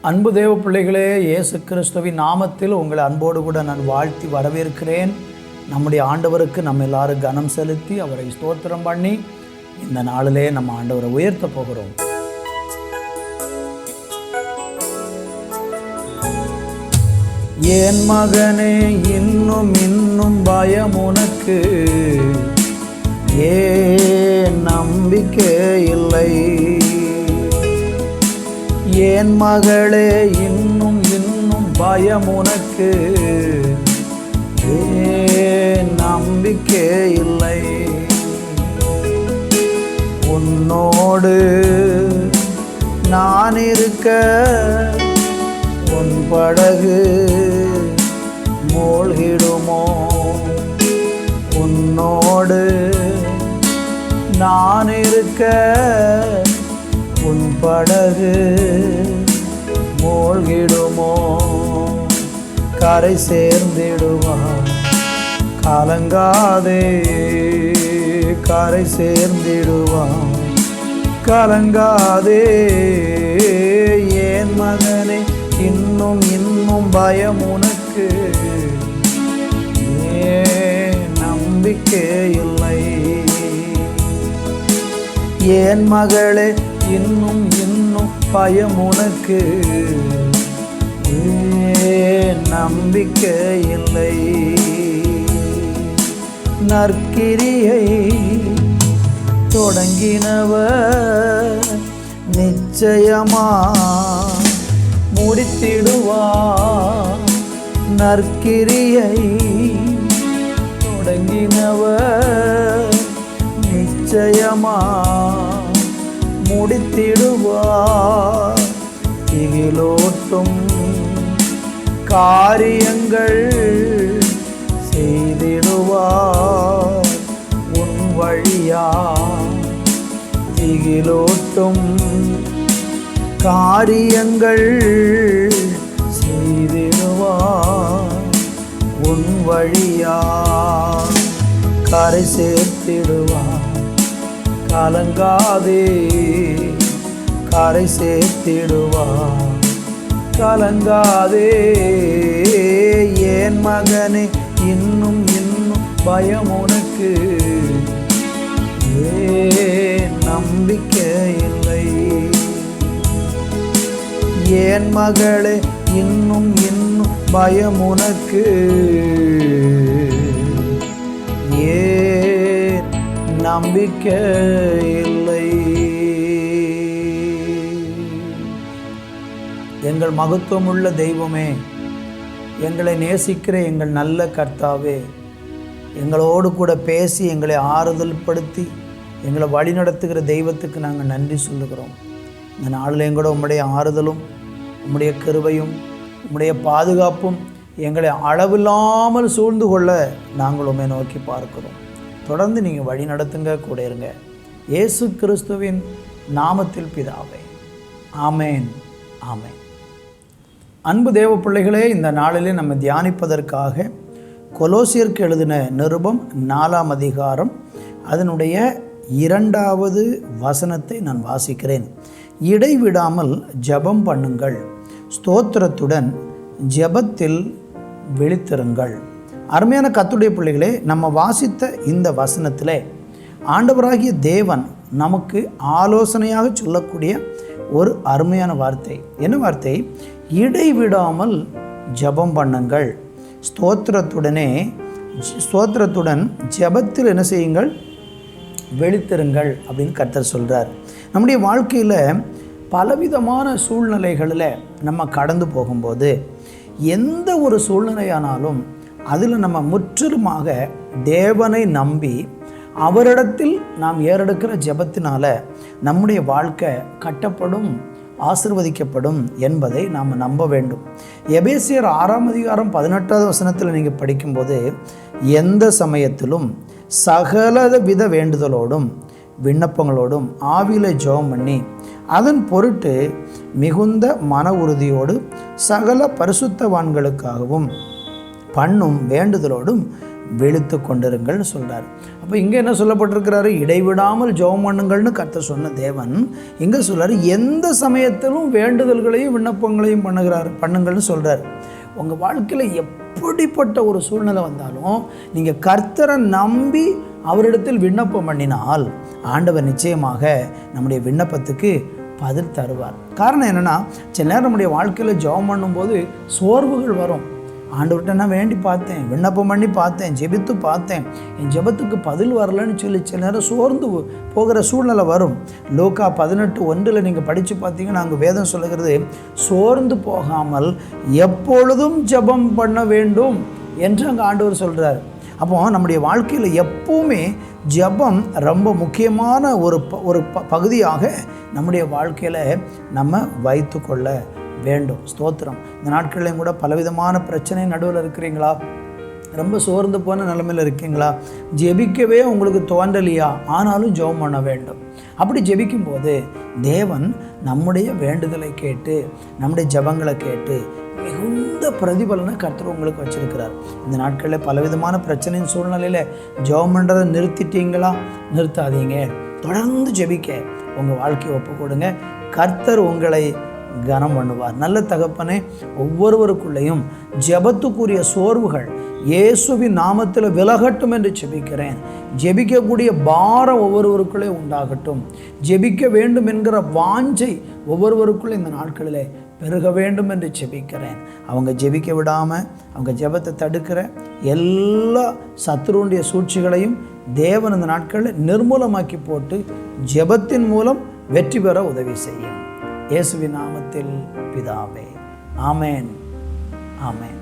அன்பு தேவ பிள்ளைகளே, இயேசு கிறிஸ்துவின் நாமத்தில் உங்களை அன்போடு கூட நான் வாழ்த்தி வரவேற்கிறேன். நம்முடைய ஆண்டவருக்கு நம்ம எல்லாரும் கனம் செலுத்தி அவரை ஸ்தோத்திரம் பண்ணி இந்த நாளிலே நம்ம ஆண்டவரை உயர்த்த போகிறோம். என் மகனே, இன்னும் பயம் உனக்கு, ஏன் நம்பிக்கை இல்லை? என் மகளே, இன்னும் பயம் உனக்கு, ஏன் நம்பிக்கை இல்லை? உன்னோடு நான் இருக்க உன் படகு மூழ்கிடுமோ? உன்னோடு நான் இருக்க உன் படகு மூழ்கிடுமோ? கரை சேர்ந்திடுவான், கலங்காதே. கரை சேர்ந்திடுவான், கலங்காதே. என் மகனே, இன்னும் பயம் உனக்கு, ஏன் நம்பிக்கை இல்லை? என் மகளே, இன்னும் பயம் உனக்கு, ஏன் நம்பிக்கை இல்லை? நற்கிரியை தொடங்கினவர் நிச்சயமா முடித்திடுவார். நற்கிரியை தொடங்கினவர் நிச்சயமா முடித்திடுவார். திகிலோட்டும் காரியங்கள் செய்திடுவார் உன் வழியா. திகிலோட்டும் காரியங்கள் செய்திடுவார் உன் வழியா. கரை சேர்த்திடுவார், கலங்காதே. கரை சேர்த்திடுவார், கலங்காதே. என் மகனே, இன்னும் பயம் உனக்கு, ஏன் நம்பிக்கை இல்லை? என் மகளே, இன்னும் பயம் உனக்கு, ஏன் நம்பிக்கை இல்லை? எங்கள் மகத்துவமுள்ள தெய்வமே, எங்களை நேசிக்கிற எங்கள் நல்ல கர்த்தாவே, எங்களோடு கூட பேசி எங்களை ஆறுதல் படுத்தி எங்களை வழிநடத்துகிற தெய்வத்துக்கு நாங்கள் நன்றி சொல்லுகிறோம். இந்த நாளில் எங்களோட உம்முடைய ஆறுதலும் உம்முடைய கிருபையும் உம்முடைய பாதுகாப்பும் எங்களை அளவில்லாமல் சூழ்ந்து கொள்ள நாங்கள் உம்மை நோக்கி பார்க்கிறோம். தொடர்ந்து நீங்கள் வழி நடத்துங்க, கூட இருங்க. இயேசு கிறிஸ்துவின் நாமத்தில் பிதாவே, ஆமேன், ஆமேன். அன்பு தேவ பிள்ளைகளே, இந்த நாளிலே நம்ம தியானிப்பதற்காக கொலோசியருக்கு எழுதின நிருபம் 4ஆம் அதிகாரம் அதனுடைய 2வது வசனத்தை நான் வாசிக்கிறேன். இடைவிடாமல் ஜெபம் பண்ணுங்கள், ஸ்தோத்திரத்துடன் ஜெபத்தில் விழித்திருங்கள். அருமையான கர்த்தருடைய பிள்ளைகளே, நம்ம வாசித்த இந்த வசனத்திலே ஆண்டவராகிய தேவன் நமக்கு ஆலோசனையாக சொல்லக்கூடிய ஒரு அருமையான வார்த்தை. என்ன வார்த்தை? இடைவிடாமல் ஜெபம் பண்ணுங்கள், ஸ்தோத்திரத்துடன் ஜெபத்தில் என்ன செய்யுங்கள்? விழித்திருங்கள் அப்படின்னு கர்த்தர் சொல்கிறார். நம்முடைய வாழ்க்கையில் பலவிதமான சூழ்நிலைகளில் நம்ம கடந்து போகும்போது, எந்த ஒரு சூழ்நிலையானாலும் அதில் நம்ம முற்றிலுமாக தேவனை நம்பி அவரிடத்தில் நாம் ஏறெடுக்கிற ஜெபத்தினால நம்முடைய வாழ்க்கை கட்டப்படும், ஆசீர்வதிக்கப்படும் என்பதை நாம் நம்ப வேண்டும். எபேசியர் 6ஆம் அதிகாரம் 18வது வசனத்தில் நீங்கள் படிக்கும்போது, எந்த சமயத்திலும் சகலவித வேண்டுதலோடும் விண்ணப்பங்களோடும் ஆவியிலே ஜெபம் பண்ணி அதன் பொருட்டு மிகுந்த மன உறுதியோடு சகல பரிசுத்தவான்களுக்காகவும் பண்ணும் வேண்டுதலோடும் விழித்து கொண்டிருங்கள்னு சொல்கிறார். அப்போ இங்கே என்ன சொல்லப்பட்டிருக்கிறாரு? இடைவிடாமல் ஜெபம் பண்ணுங்கள்னு கர்த்தர் சொன்ன தேவன் இங்கே சொல்கிறார், எந்த சமயத்திலும் வேண்டுதல்களையும் விண்ணப்பங்களையும் பண்ணுங்கள்னு சொல்கிறார். உங்கள் வாழ்க்கையில் எப்படிப்பட்ட ஒரு சூழ்நிலை வந்தாலும் நீங்கள் கர்த்தரை நம்பி அவரிடத்தில் விண்ணப்பம் பண்ணினால் ஆண்டவர் நிச்சயமாக நம்முடைய விண்ணப்பத்துக்கு பதில் தருவார். காரணம் என்னென்னா, சில நேரம் நம்முடைய வாழ்க்கையில் ஜெபம் பண்ணும்போது சோர்வுகள் வரும். ஆண்டவர்கிட்ட நான் வேண்டி பார்த்தேன், விண்ணப்பம் பண்ணி பார்த்தேன், ஜெபித்து பார்த்தேன், என் ஜெபத்துக்கு பதில் வரலன்னு சொல்லி சில நேரம் சோர்ந்து போகிற சூழ்நிலை வரும். லூக்கா 18:1 நீங்கள் படித்து பார்த்தீங்கன்னா அங்கே வேதம் சொல்லுகிறது, சோர்ந்து போகாமல் எப்பொழுதும் ஜெபம் பண்ண வேண்டும் என்று அங்கே ஆண்டவர் சொல்கிறார். அப்போ நம்முடைய வாழ்க்கையில் எப்பவுமே ஜெபம் ரொம்ப முக்கியமான ஒரு பகுதியாக நம்முடைய வாழ்க்கையில் நம்ம வைத்து கொள்ள வேண்டும். ஸ்தோத்திரம். இந்த நாட்கள்லையும் கூட பலவிதமான பிரச்சனை நடுவில் இருக்கிறீங்களா? ரொம்ப சோர்ந்து போன நிலைமையில் இருக்கீங்களா? ஜெபிக்கவே உங்களுக்கு தோன்றலையா? ஆனாலும் ஜெபம் பண்ண வேண்டும். அப்படி ஜெபிக்கும்போது தேவன் நம்முடைய வேண்டுதலை கேட்டு நம்முடைய ஜெபங்களை கேட்டு மிகுந்த பிரதிபலனை கர்த்தர் உங்களுக்கு வச்சிருக்கிறார். இந்த நாட்களில் பலவிதமான பிரச்சனையின் சூழ்நிலையில் ஜெபம் பண்ணுறதை நிறுத்திட்டீங்களா? நிறுத்தாதீங்க. தொடர்ந்து ஜெபிக்க உங்கள் வாழ்க்கையை ஒப்பு கொடுங்க. கர்த்தர் உங்களை கனம் பண்ணுவார். நல்ல தகப்பனே, ஒவ்வொருவருக்குள்ளேயும் ஜெபத்துக்குரிய சோர்வுகள் இயேசுவின் நாமத்தில் விலகட்டும் என்று ஜெபிக்கிறேன். ஜெபிக்கக்கூடிய பாரம் ஒவ்வொருவருக்குள்ளே உண்டாகட்டும். ஜெபிக்க வேண்டும் என்கிற வாஞ்சை ஒவ்வொருவருக்குள்ளே இந்த நாட்களிலே பெருக வேண்டும் என்று ஜெபிக்கிறேன். அவங்க ஜெபிக்க விடாமல் அவங்க ஜெபத்தை தடுக்கிற எல்லா சத்துருடைய சூழ்ச்சிகளையும் தேவன் இந்த நாட்களில் நிர்மூலமாக்கி போட்டு ஜெபத்தின் மூலம் வெற்றி பெற உதவி செய்யும். இயேசுவின் நாமத்தில் பிதாவே, ஆமேன், ஆமேன்.